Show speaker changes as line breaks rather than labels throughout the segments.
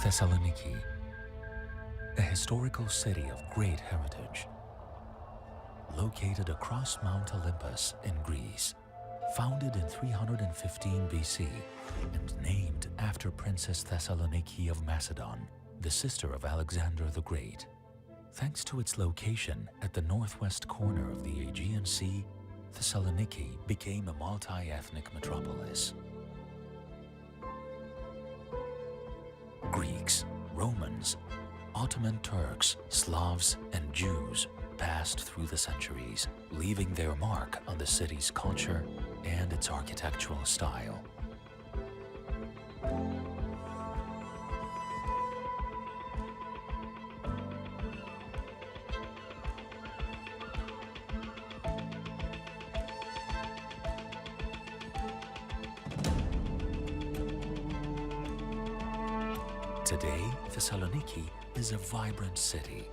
Thessaloniki, a historical city of great heritage. Located across Mount Olympus in Greece, founded in 315 BC and named after Princess Thessaloniki of Macedon, the sister of Alexander the Great. Thanks to its location at the northwest corner of the Aegean Sea, Thessaloniki became a multi-ethnic metropolis. Greeks, Romans, Ottoman Turks, Slavs, and Jews passed through the centuries, leaving their mark on the city's culture and its architectural style. Today, Thessaloniki is a vibrant city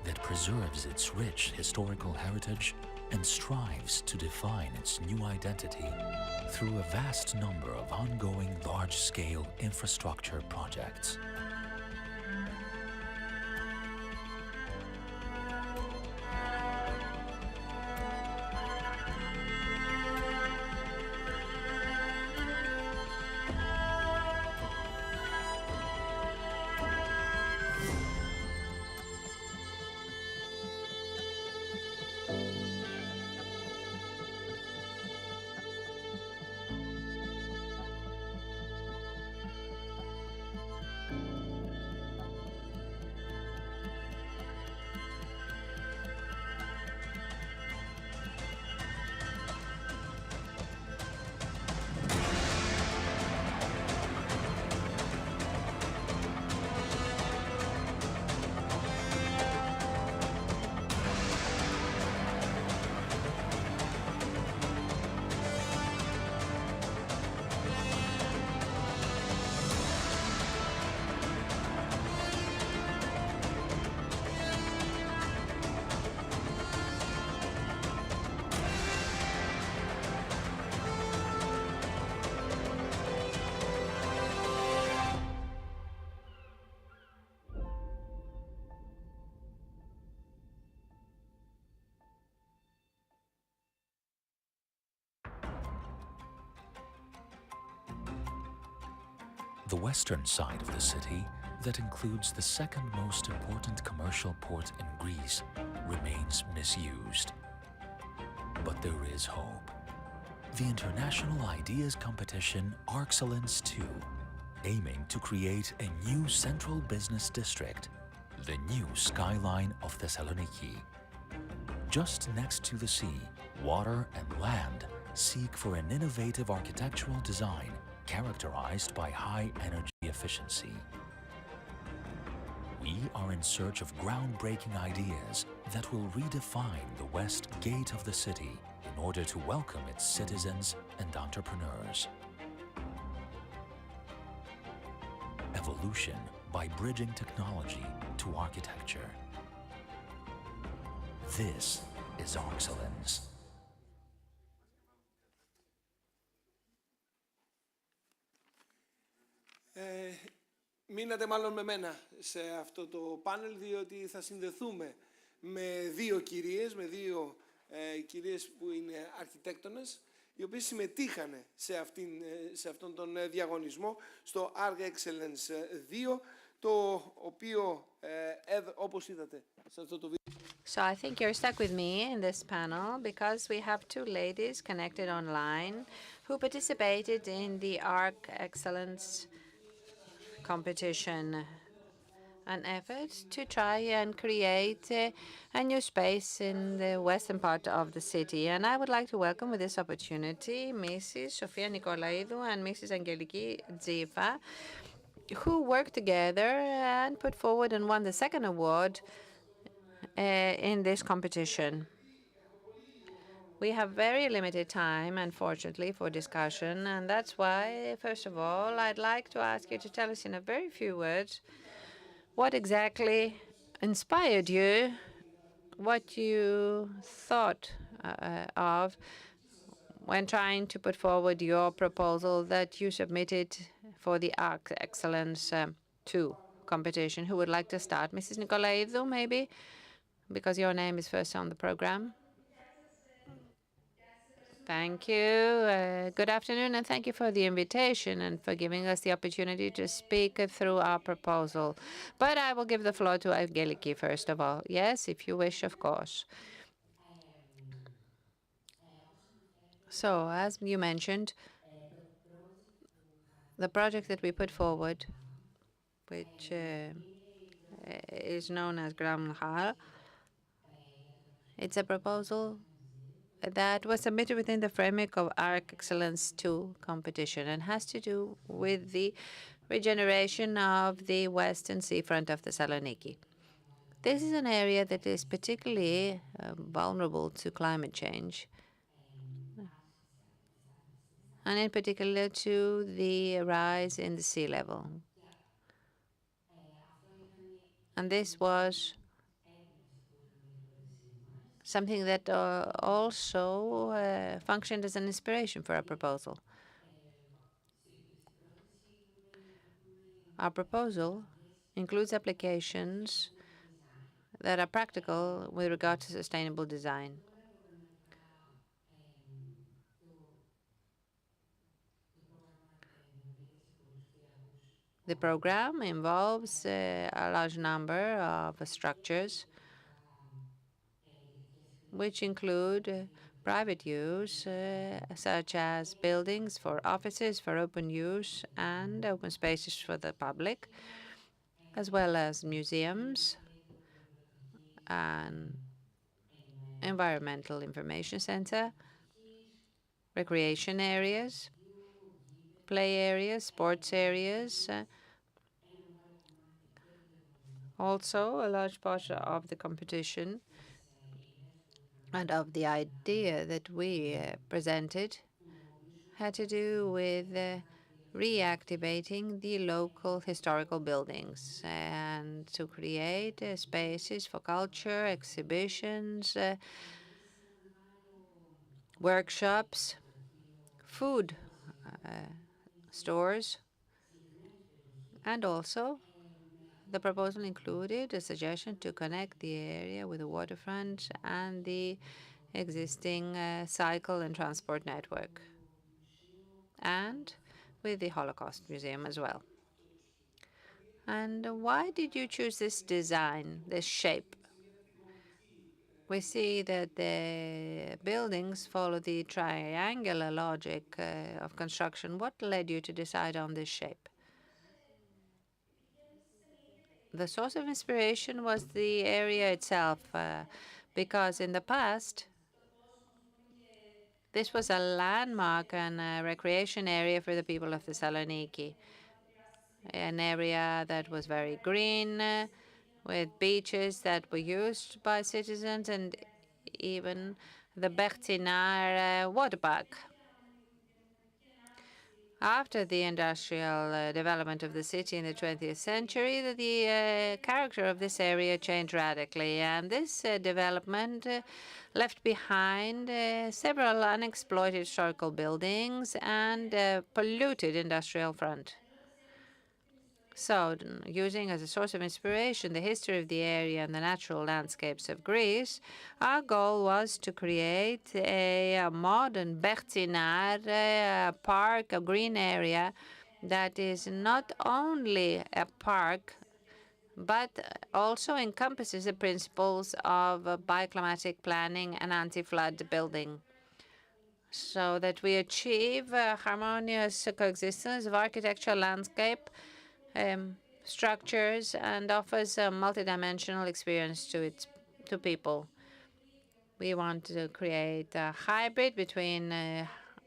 that preserves its rich historical heritage and strives to define its new identity through a vast number of ongoing large-scale infrastructure projects. The western side of the city, that includes the second most important commercial port in Greece, remains misused. But there is hope. The international ideas competition Arxellence 2, aiming to create a new central business district, the new skyline of Thessaloniki. Just next to the sea, water and land seek for an innovative architectural design characterized by high energy efficiency. We are in search of groundbreaking ideas that will redefine the west gate of the city in order to welcome its citizens and entrepreneurs. Evolution by bridging technology to architecture. This is Arxellence.
Μείνατε μάλλον με μένα σε αυτό το πάνελ, διότι θα συνδεθούμε με δύο κυρίες, κυρίες που είναι αρχιτέκτονες, οι οποίες συμμετείχαν σε αυτόν τον διαγωνισμό, στο Arxellence 2, το οποίο, όπως είδατε σε αυτό το βίντεο.
So I think you're stuck with me in this panel because we have two ladies connected online who participated in the Arxellence competition, an effort to try and create a new space in the western part of the city. And I would like to welcome with this opportunity Mrs. Sofia Nikolaidou and Mrs. Angeliki Dziva, who worked together and put forward and won the second award in this competition. We have very limited time, unfortunately, for discussion, and that's why, first of all, I'd like to ask you to tell us in a very few words what exactly inspired you, what you thought of when trying to put forward your proposal that you submitted for the Arxellence 2 competition. Who would like to start? Mrs. Nicolaidou, maybe, because your name is first on the program. Thank you. Good afternoon, and thank you for the invitation and for giving us the opportunity to speak through our proposal. But I will give the floor to Arxellence first of all. Yes, if you wish, of course. So, as you mentioned, the project that we put forward, which is known as ALUMIL, it's a proposal that was submitted within the framework of Arxellence 2 competition and has to do with the regeneration of the western seafront of Thessaloniki. This is an area that is particularly vulnerable to climate change, and in particular to the rise in the sea level. And this was something that also functioned as an inspiration for our proposal. Our proposal includes applications that are practical with regard to sustainable design. The program involves a large number of structures, which include private use, such as buildings for offices, for open use, and open spaces for the public, as well as museums and environmental information center, recreation areas, play areas, sports areas. Also, a large part of the competition and of the idea that we presented had to do with reactivating the local historical buildings and to create spaces for culture, exhibitions, workshops, food stores, and also the proposal included a suggestion to connect the area with the waterfront and the existing cycle and transport network, and with the Holocaust Museum as well. And why did you choose this design, this shape? We see that the buildings follow the triangular logic of construction. What led you to decide on this shape? The source of inspiration was the area itself, because in the past, this was a landmark and a recreation area for the people of Thessaloniki, an area that was very green, with beaches that were used by citizens, and even the Bertinar water park. After the industrial development of the city in the 20th century, the character of this area changed radically, and this development left behind several unexploited historical buildings and polluted industrial front. So, using as a source of inspiration the history of the area and the natural landscapes of Greece, our goal was to create a modern Bertinar park, a green area that is not only a park, but also encompasses the principles of bioclimatic planning and anti-flood building, so that we achieve harmonious coexistence of architectural landscape structures and offers a multidimensional experience to people. We want to create a hybrid between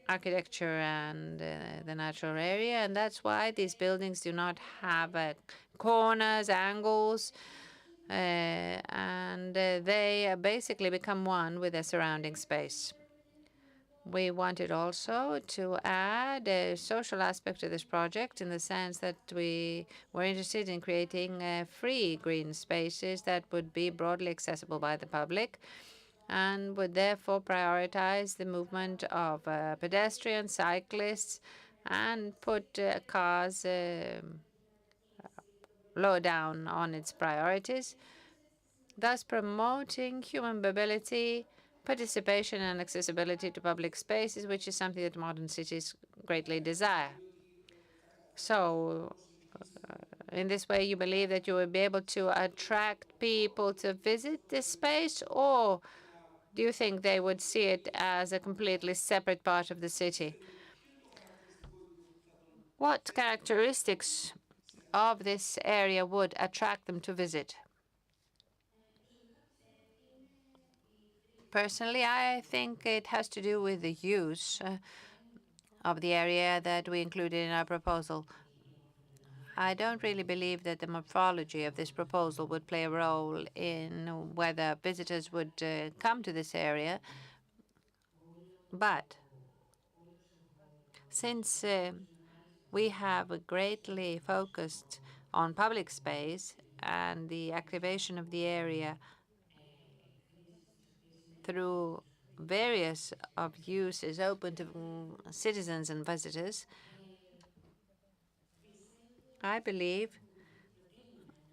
architecture and the natural area, and that's why these buildings do not have corners, angles, and they basically become one with the surrounding space. We wanted also to add a social aspect to this project in the sense that we were interested in creating free green spaces that would be broadly accessible by the public and would therefore prioritize the movement of pedestrians, cyclists, and put cars low down on its priorities, thus promoting human mobility, participation, and accessibility to public spaces, which is something that modern cities greatly desire. So, in this way, you believe that you will be able to attract people to visit this space, or do you think they would see it as a completely separate part of the city? What characteristics of this area would attract them to visit? Personally, I think it has to do with the use of the area that we included in our proposal. I don't really believe that the morphology of this proposal would play a role in whether visitors would come to this area. But since we have greatly focused on public space and the activation of the area through various of uses open to citizens and visitors, I believe,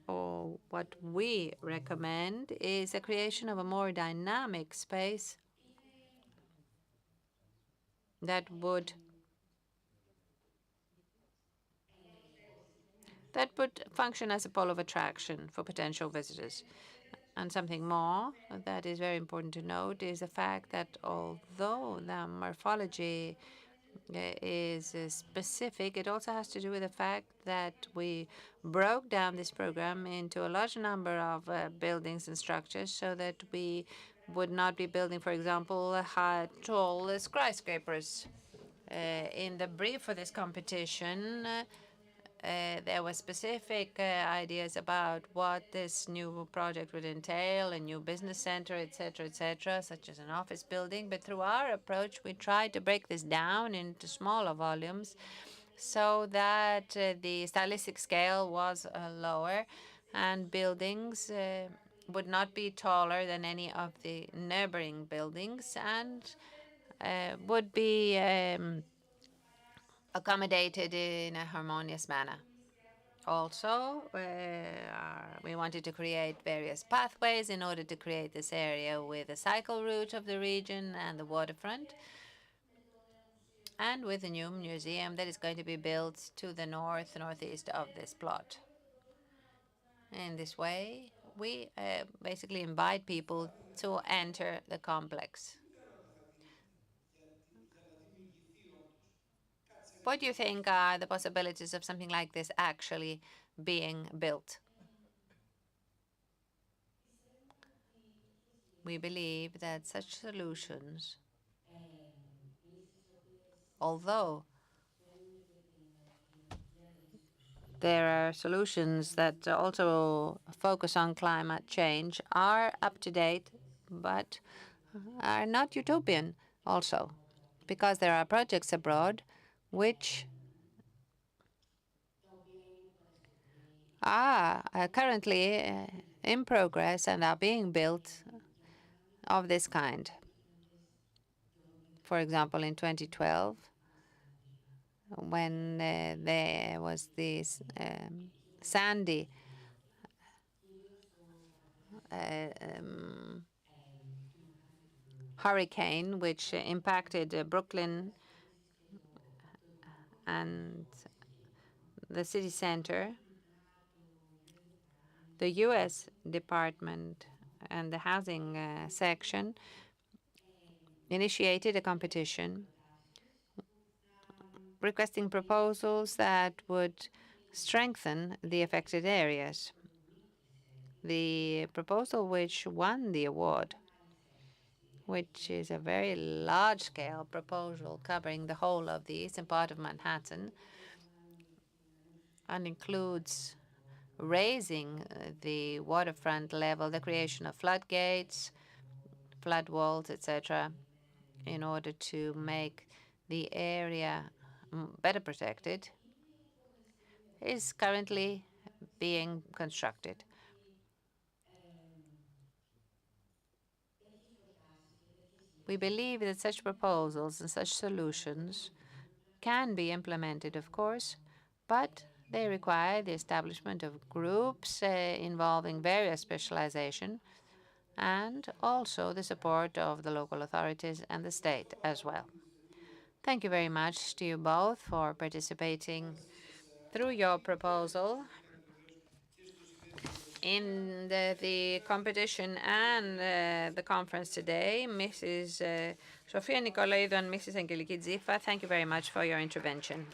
or what we recommend, is the creation of a more dynamic space that would function as a pole of attraction for potential visitors. And something more that is very important to note is the fact that although the morphology is specific, it also has to do with the fact that we broke down this program into a large number of buildings and structures so that we would not be building, for example, high, tall skyscrapers. In the brief for this competition, there were specific ideas about what this new project would entail, a new business center, etc., such as an office building. But through our approach, we tried to break this down into smaller volumes so that the stylistic scale was lower and buildings would not be taller than any of the neighboring buildings and would be accommodated in a harmonious manner. Also, we wanted to create various pathways in order to create this area with a cycle route of the region and the waterfront, and with a new museum that is going to be built to the northeast of this plot. In this way, we basically invite people to enter the complex. What do you think are the possibilities of something like this actually being built? We believe that such solutions, although there are solutions that also focus on climate change, are up to date, but are not utopian also, because there are projects abroad which are currently in progress and are being built of this kind. For example, in 2012, when there was this Sandy hurricane, which impacted Brooklyn and the city center, the U.S. Department and the housing section initiated a competition requesting proposals that would strengthen the affected areas. The proposal which won the award, which is a very large-scale proposal covering the whole of the eastern part of Manhattan and includes raising the waterfront level, the creation of floodgates, flood walls, etc., in order to make the area better protected, is currently being constructed. We believe that such proposals and such solutions can be implemented, of course, but They require the establishment of groups involving various specialization and also the support of the local authorities and the state as well. Thank you very much to you both for participating through your proposal in the competition and the conference today. Mrs. Sofia Nicolaidou and Mrs. Angeliki Zifa, thank you very much for your intervention.